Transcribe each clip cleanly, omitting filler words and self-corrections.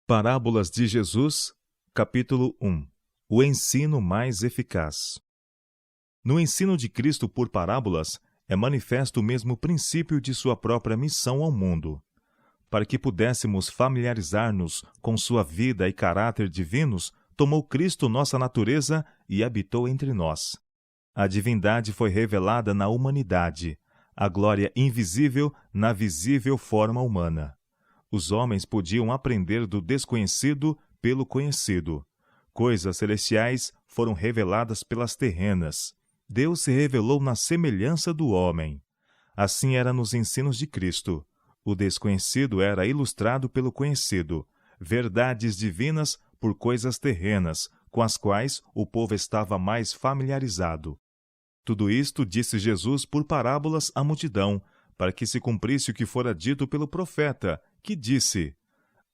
Parábolas de Jesus, capítulo 1. O ensino mais eficaz. No ensino de Cristo por parábolas, é manifesto o mesmo princípio de sua própria missão ao mundo. Para que pudéssemos familiarizar-nos com sua vida e caráter divinos, tomou Cristo nossa natureza e habitou entre nós. A divindade foi revelada na humanidade, a glória invisível na visível forma humana. Os homens podiam aprender do desconhecido pelo conhecido. Coisas celestiais foram reveladas pelas terrenas. Deus se revelou na semelhança do homem. Assim era nos ensinos de Cristo. O desconhecido era ilustrado pelo conhecido, verdades divinas por coisas terrenas, com as quais o povo estava mais familiarizado. Tudo isto disse Jesus por parábolas à multidão, para que se cumprisse o que fora dito pelo profeta, que disse: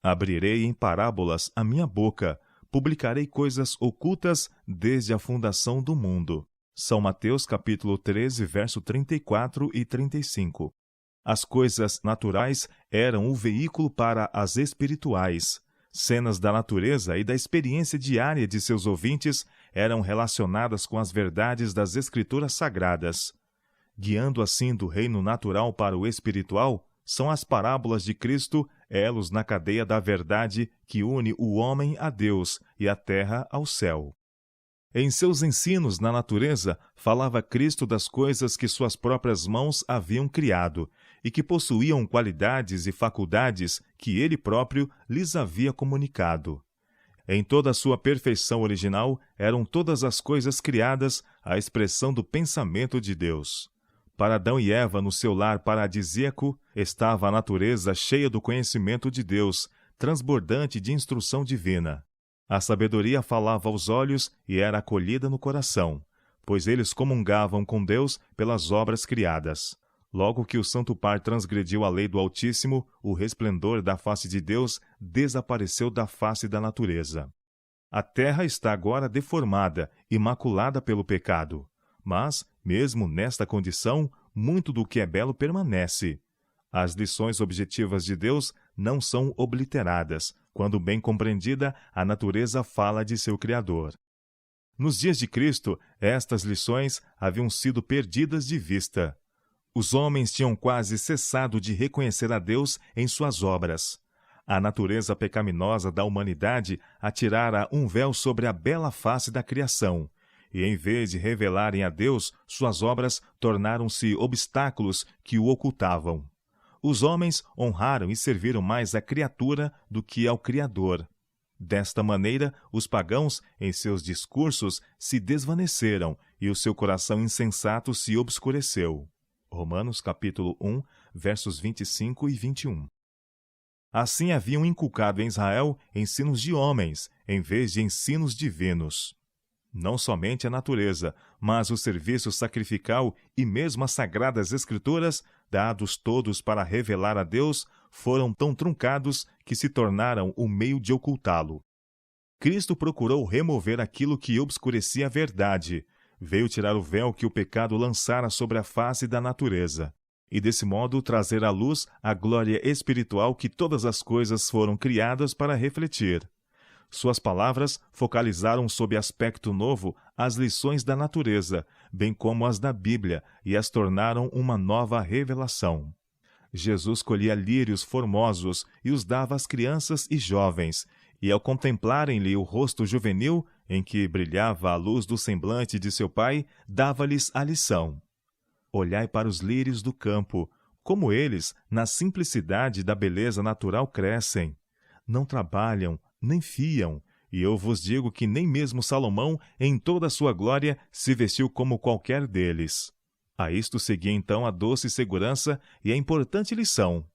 Abrirei em parábolas a minha boca, publicarei coisas ocultas desde a fundação do mundo. São Mateus capítulo 13, verso 34 e 35. As coisas naturais eram o veículo para as espirituais. Cenas da natureza e da experiência diária de seus ouvintes eram relacionadas com as verdades das Escrituras Sagradas. Guiando assim do reino natural para o espiritual, são as parábolas de Cristo elos na cadeia da verdade que une o homem a Deus e a terra ao céu. Em seus ensinos na natureza, falava Cristo das coisas que suas próprias mãos haviam criado e que possuíam qualidades e faculdades que ele próprio lhes havia comunicado. Em toda a sua perfeição original, eram todas as coisas criadas a expressão do pensamento de Deus. Para Adão e Eva, no seu lar paradisíaco, estava a natureza cheia do conhecimento de Deus, transbordante de instrução divina. A sabedoria falava aos olhos e era acolhida no coração, pois eles comungavam com Deus pelas obras criadas. Logo que o Santo Par transgrediu a lei do Altíssimo, o resplendor da face de Deus desapareceu da face da natureza. A terra está agora deformada e maculada pelo pecado. Mas, mesmo nesta condição, muito do que é belo permanece. As lições objetivas de Deus não são obliteradas. Quando bem compreendida, a natureza fala de seu Criador. Nos dias de Cristo, estas lições haviam sido perdidas de vista. Os homens tinham quase cessado de reconhecer a Deus em suas obras. A natureza pecaminosa da humanidade atirara um véu sobre a bela face da criação. E em vez de revelarem a Deus, suas obras tornaram-se obstáculos que o ocultavam. Os homens honraram e serviram mais a criatura do que ao Criador. Desta maneira, os pagãos, em seus discursos, se desvaneceram e o seu coração insensato se obscureceu. Romanos capítulo 1, versos 25 e 21. Assim haviam inculcado em Israel ensinos de homens, em vez de ensinos divinos. Não somente a natureza, mas o serviço sacrificial e mesmo as sagradas escrituras, dados todos para revelar a Deus, foram tão truncados que se tornaram o meio de ocultá-lo. Cristo procurou remover aquilo que obscurecia a verdade, veio tirar o véu que o pecado lançara sobre a face da natureza, e desse modo trazer à luz a glória espiritual que todas as coisas foram criadas para refletir. Suas palavras focalizaram sob aspecto novo as lições da natureza, bem como as da Bíblia, e as tornaram uma nova revelação. Jesus colhia lírios formosos e os dava às crianças e jovens, e ao contemplarem-lhe o rosto juvenil, em que brilhava a luz do semblante de seu pai, dava-lhes a lição. Olhai para os lírios do campo, como eles, na simplicidade da beleza natural, crescem. Não trabalham, nem fiam, e eu vos digo que nem mesmo Salomão, em toda a sua glória, se vestiu como qualquer deles. A isto seguia então a doce segurança e a importante lição.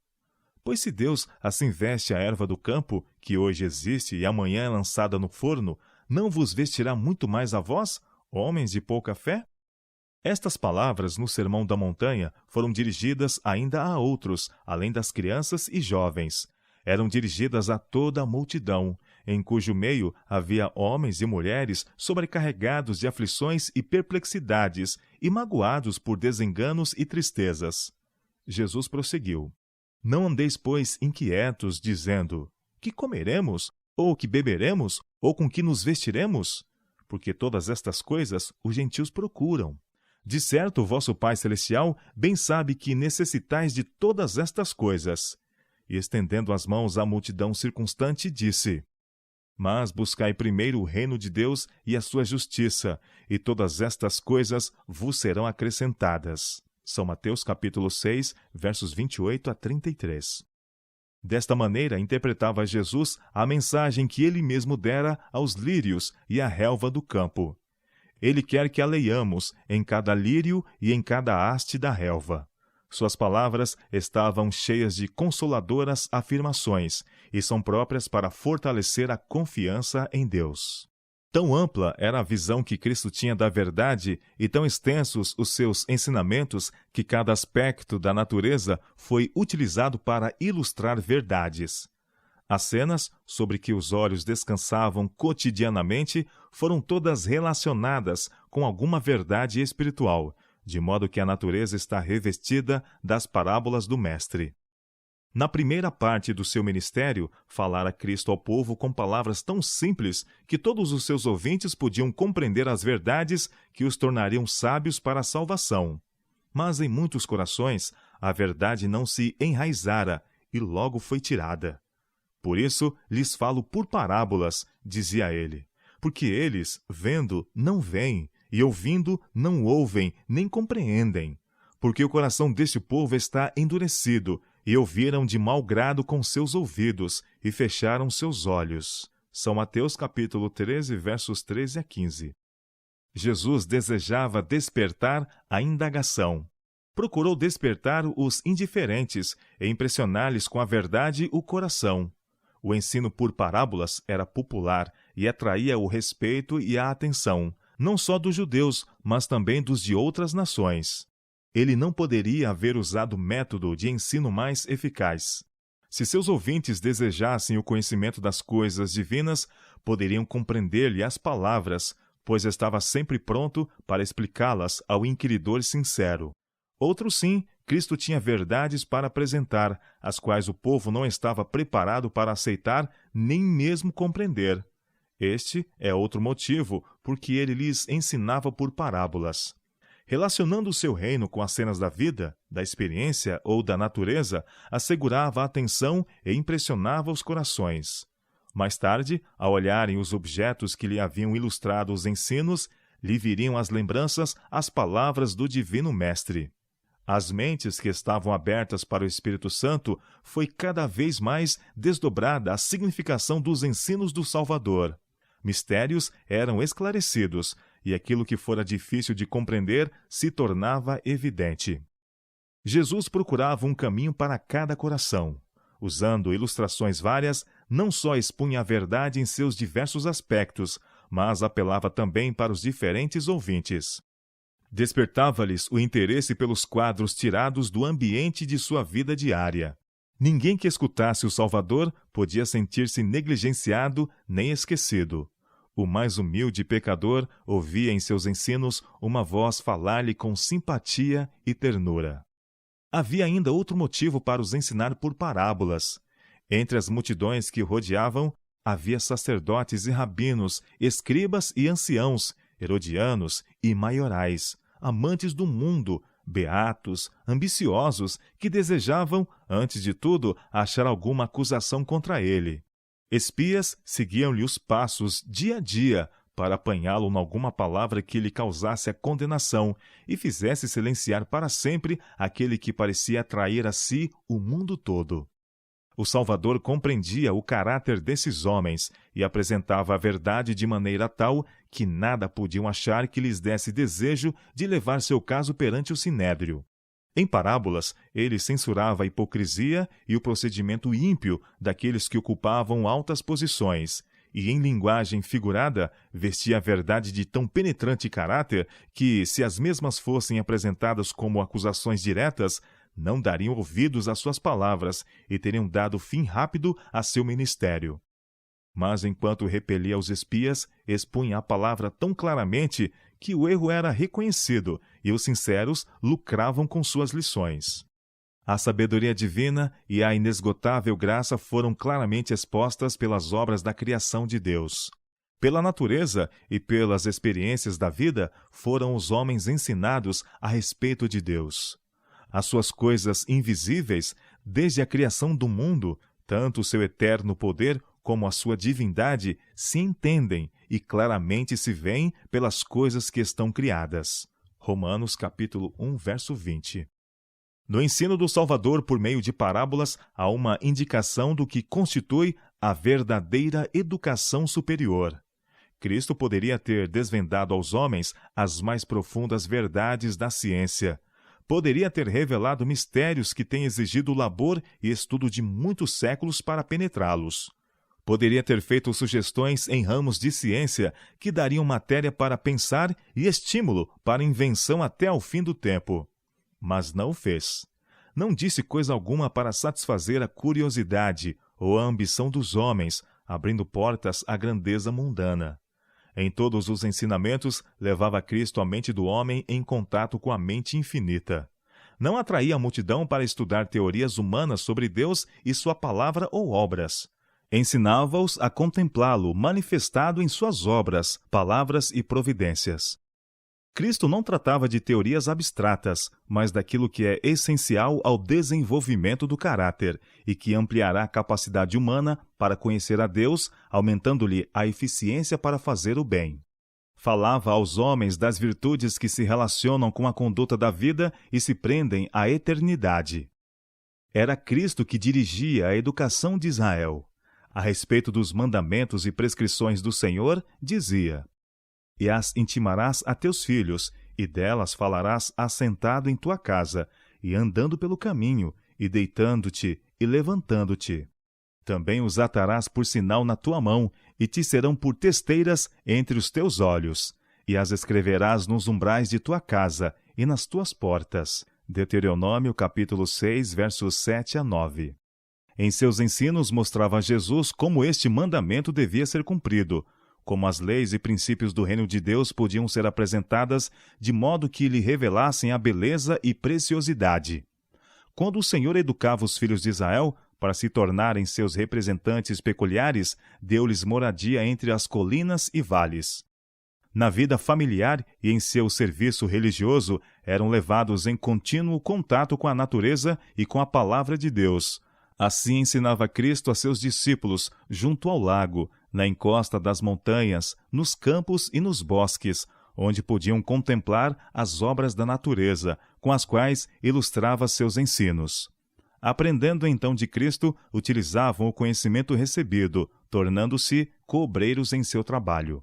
Pois se Deus assim veste a erva do campo, que hoje existe e amanhã é lançada no forno, não vos vestirá muito mais a vós, homens de pouca fé? Estas palavras no Sermão da Montanha foram dirigidas ainda a outros, além das crianças e jovens. Eram dirigidas a toda a multidão, em cujo meio havia homens e mulheres sobrecarregados de aflições e perplexidades e magoados por desenganos e tristezas. Jesus prosseguiu: Não andeis, pois, inquietos, dizendo: que comeremos? Ou que beberemos? Ou com que nos vestiremos? Porque todas estas coisas os gentios procuram. De certo, vosso Pai Celestial bem sabe que necessitais de todas estas coisas. E estendendo as mãos à multidão circunstante, disse: Mas buscai primeiro o reino de Deus e a sua justiça, e todas estas coisas vos serão acrescentadas. São Mateus capítulo 6, versos 28 a 33. Desta maneira, interpretava Jesus a mensagem que ele mesmo dera aos lírios e à relva do campo. Ele quer que a leiamos em cada lírio e em cada haste da relva. Suas palavras estavam cheias de consoladoras afirmações e são próprias para fortalecer a confiança em Deus. Tão ampla era a visão que Cristo tinha da verdade e tão extensos os seus ensinamentos que cada aspecto da natureza foi utilizado para ilustrar verdades. As cenas sobre que os olhos descansavam cotidianamente foram todas relacionadas com alguma verdade espiritual, de modo que a natureza está revestida das parábolas do Mestre. Na primeira parte do seu ministério, falara Cristo ao povo com palavras tão simples que todos os seus ouvintes podiam compreender as verdades que os tornariam sábios para a salvação. Mas em muitos corações, a verdade não se enraizara e logo foi tirada. Por isso, lhes falo por parábolas, dizia ele, porque eles, vendo, não veem, e ouvindo, não ouvem, nem compreendem. Porque o coração deste povo está endurecido, e ouviram de mau grado com seus ouvidos, e fecharam seus olhos. São Mateus capítulo 13, versos 13 a 15. Jesus desejava despertar a indagação. Procurou despertar os indiferentes e impressionar-lhes com a verdade o coração. O ensino por parábolas era popular e atraía o respeito e a atenção, não só dos judeus, mas também dos de outras nações. Ele não poderia haver usado método de ensino mais eficaz. Se seus ouvintes desejassem o conhecimento das coisas divinas, poderiam compreender-lhe as palavras, pois estava sempre pronto para explicá-las ao inquiridor sincero. Outro sim, Cristo tinha verdades para apresentar, as quais o povo não estava preparado para aceitar nem mesmo compreender. Este é outro motivo porque ele lhes ensinava por parábolas. Relacionando o seu reino com as cenas da vida, da experiência ou da natureza, assegurava a atenção e impressionava os corações. Mais tarde, ao olharem os objetos que lhe haviam ilustrado os ensinos, lhe viriam às lembranças as palavras do Divino Mestre. Às mentes que estavam abertas para o Espírito Santo, foi cada vez mais desdobrada a significação dos ensinos do Salvador. Mistérios eram esclarecidos, e aquilo que fora difícil de compreender se tornava evidente. Jesus procurava um caminho para cada coração. Usando ilustrações várias, não só expunha a verdade em seus diversos aspectos, mas apelava também para os diferentes ouvintes. Despertava-lhes o interesse pelos quadros tirados do ambiente de sua vida diária. Ninguém que escutasse o Salvador podia sentir-se negligenciado nem esquecido. O mais humilde pecador ouvia em seus ensinos uma voz falar-lhe com simpatia e ternura. Havia ainda outro motivo para os ensinar por parábolas. Entre as multidões que o rodeavam, havia sacerdotes e rabinos, escribas e anciãos, herodianos e maiorais, amantes do mundo, beatos, ambiciosos, que desejavam, antes de tudo, achar alguma acusação contra ele. Espias seguiam-lhe os passos dia a dia para apanhá-lo nalguma palavra que lhe causasse a condenação e fizesse silenciar para sempre aquele que parecia atrair a si o mundo todo. O Salvador compreendia o caráter desses homens e apresentava a verdade de maneira tal que nada podiam achar que lhes desse desejo de levar seu caso perante o sinédrio. Em parábolas, ele censurava a hipocrisia e o procedimento ímpio daqueles que ocupavam altas posições, e em linguagem figurada, vestia a verdade de tão penetrante caráter que, se as mesmas fossem apresentadas como acusações diretas, não dariam ouvidos às suas palavras e teriam dado fim rápido a seu ministério. Mas enquanto repelia os espias, expunha a palavra tão claramente que o erro era reconhecido e os sinceros lucravam com suas lições. A sabedoria divina e a inesgotável graça foram claramente expostas pelas obras da criação de Deus. Pela natureza e pelas experiências da vida, foram os homens ensinados a respeito de Deus. As suas coisas invisíveis, desde a criação do mundo, tanto o seu eterno poder como a sua divindade, se entendem e claramente se veem pelas coisas que estão criadas. Romanos capítulo 1, verso 20. No ensino do Salvador por meio de parábolas, há uma indicação do que constitui a verdadeira educação superior. Cristo poderia ter desvendado aos homens as mais profundas verdades da ciência. Poderia ter revelado mistérios que têm exigido labor e estudo de muitos séculos para penetrá-los. Poderia ter feito sugestões em ramos de ciência que dariam matéria para pensar e estímulo para invenção até ao fim do tempo. Mas não o fez. Não disse coisa alguma para satisfazer a curiosidade ou a ambição dos homens, abrindo portas à grandeza mundana. Em todos os ensinamentos, levava Cristo a mente do homem em contato com a mente infinita. Não atraía a multidão para estudar teorias humanas sobre Deus e sua palavra ou obras. Ensinava-os a contemplá-lo manifestado em suas obras, palavras e providências. Cristo não tratava de teorias abstratas, mas daquilo que é essencial ao desenvolvimento do caráter e que ampliará a capacidade humana para conhecer a Deus, aumentando-lhe a eficiência para fazer o bem. Falava aos homens das virtudes que se relacionam com a conduta da vida e se prendem à eternidade. Era Cristo que dirigia a educação de Israel. A respeito dos mandamentos e prescrições do Senhor, dizia: "E as intimarás a teus filhos, e delas falarás assentado em tua casa, e andando pelo caminho, e deitando-te, e levantando-te. Também os atarás por sinal na tua mão, e te serão por testeiras entre os teus olhos, e as escreverás nos umbrais de tua casa, e nas tuas portas." Deuteronômio capítulo 6, versos 7 a 9. Em seus ensinos mostrava Jesus como este mandamento devia ser cumprido, como as leis e princípios do reino de Deus podiam ser apresentadas de modo que lhe revelassem a beleza e preciosidade. Quando o Senhor educava os filhos de Israel para se tornarem seus representantes peculiares, deu-lhes moradia entre as colinas e vales. Na vida familiar e em seu serviço religioso, eram levados em contínuo contato com a natureza e com a palavra de Deus. Assim ensinava Cristo a seus discípulos, junto ao lago, na encosta das montanhas, nos campos e nos bosques, onde podiam contemplar as obras da natureza, com as quais ilustrava seus ensinos. Aprendendo então de Cristo, utilizavam o conhecimento recebido, tornando-se coobreiros em seu trabalho.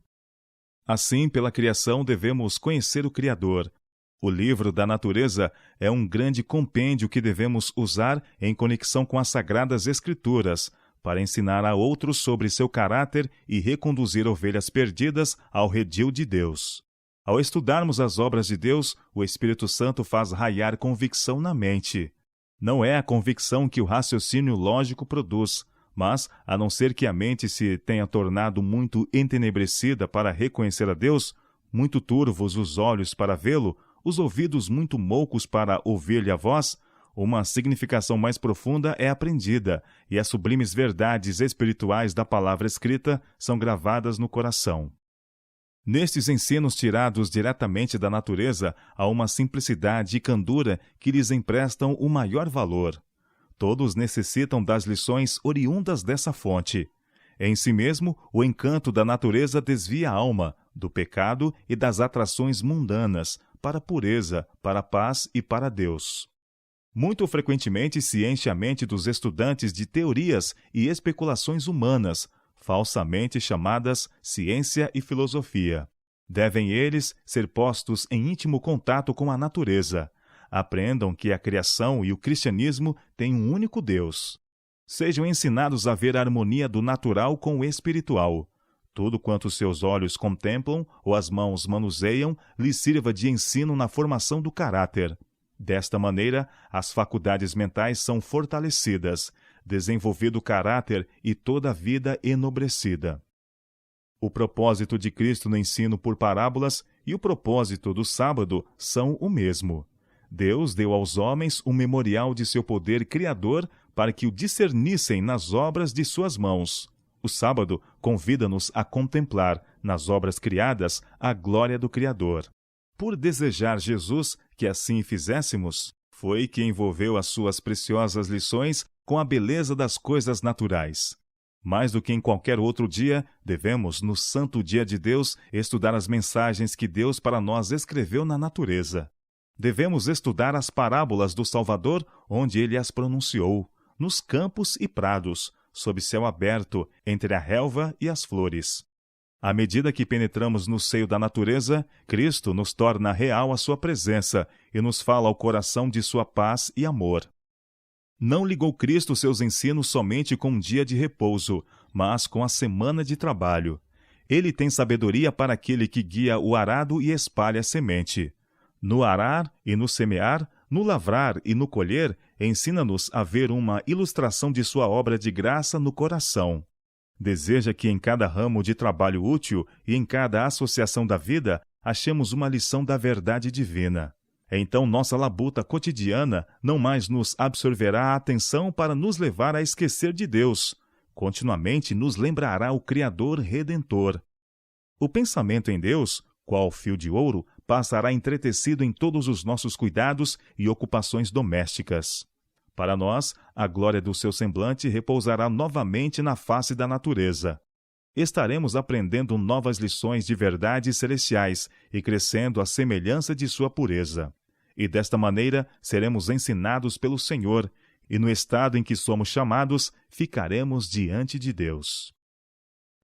Assim, pela criação devemos conhecer o Criador. O livro da natureza é um grande compêndio que devemos usar em conexão com as Sagradas Escrituras, para ensinar a outros sobre seu caráter e reconduzir ovelhas perdidas ao redil de Deus. Ao estudarmos as obras de Deus, o Espírito Santo faz raiar convicção na mente. Não é a convicção que o raciocínio lógico produz, mas, a não ser que a mente se tenha tornado muito entenebrecida para reconhecer a Deus, muito turvos os olhos para vê-lo, os ouvidos muito moucos para ouvir-lhe a voz, uma significação mais profunda é aprendida, e as sublimes verdades espirituais da palavra escrita são gravadas no coração. Nestes ensinos tirados diretamente da natureza, há uma simplicidade e candura que lhes emprestam o maior valor. Todos necessitam das lições oriundas dessa fonte. Em si mesmo, o encanto da natureza desvia a alma do pecado e das atrações mundanas, para a pureza, para a paz e para Deus. Muito frequentemente se enche a mente dos estudantes de teorias e especulações humanas, falsamente chamadas ciência e filosofia. Devem eles ser postos em íntimo contato com a natureza. Aprendam que a criação e o cristianismo têm um único Deus. Sejam ensinados a ver a harmonia do natural com o espiritual. Tudo quanto seus olhos contemplam ou as mãos manuseiam lhes sirva de ensino na formação do caráter. Desta maneira, as faculdades mentais são fortalecidas, desenvolvido o caráter e toda a vida enobrecida. O propósito de Cristo no ensino por parábolas e o propósito do sábado são o mesmo. Deus deu aos homens um memorial de seu poder criador para que o discernissem nas obras de suas mãos. O sábado convida-nos a contemplar, nas obras criadas, a glória do Criador. Por desejar Jesus que assim fizéssemos, foi que envolveu as suas preciosas lições com a beleza das coisas naturais. Mais do que em qualquer outro dia, devemos, no santo dia de Deus, estudar as mensagens que Deus para nós escreveu na natureza. Devemos estudar as parábolas do Salvador, onde ele as pronunciou, nos campos e prados, sob céu aberto, entre a relva e as flores. À medida que penetramos no seio da natureza, Cristo nos torna real a sua presença e nos fala ao coração de sua paz e amor. Não ligou Cristo seus ensinos somente com um dia de repouso, mas com a semana de trabalho. Ele tem sabedoria para aquele que guia o arado e espalha a semente. No arar e no semear, no lavrar e no colher, ensina-nos a ver uma ilustração de sua obra de graça no coração. Deseja que em cada ramo de trabalho útil e em cada associação da vida, achemos uma lição da verdade divina. Então nossa labuta cotidiana não mais nos absorverá a atenção para nos levar a esquecer de Deus. Continuamente nos lembrará o Criador Redentor. O pensamento em Deus, qual fio de ouro, passará entretecido em todos os nossos cuidados e ocupações domésticas. Para nós, a glória do seu semblante repousará novamente na face da natureza. Estaremos aprendendo novas lições de verdades celestiais e crescendo à semelhança de sua pureza. E desta maneira seremos ensinados pelo Senhor, e no estado em que somos chamados, ficaremos diante de Deus.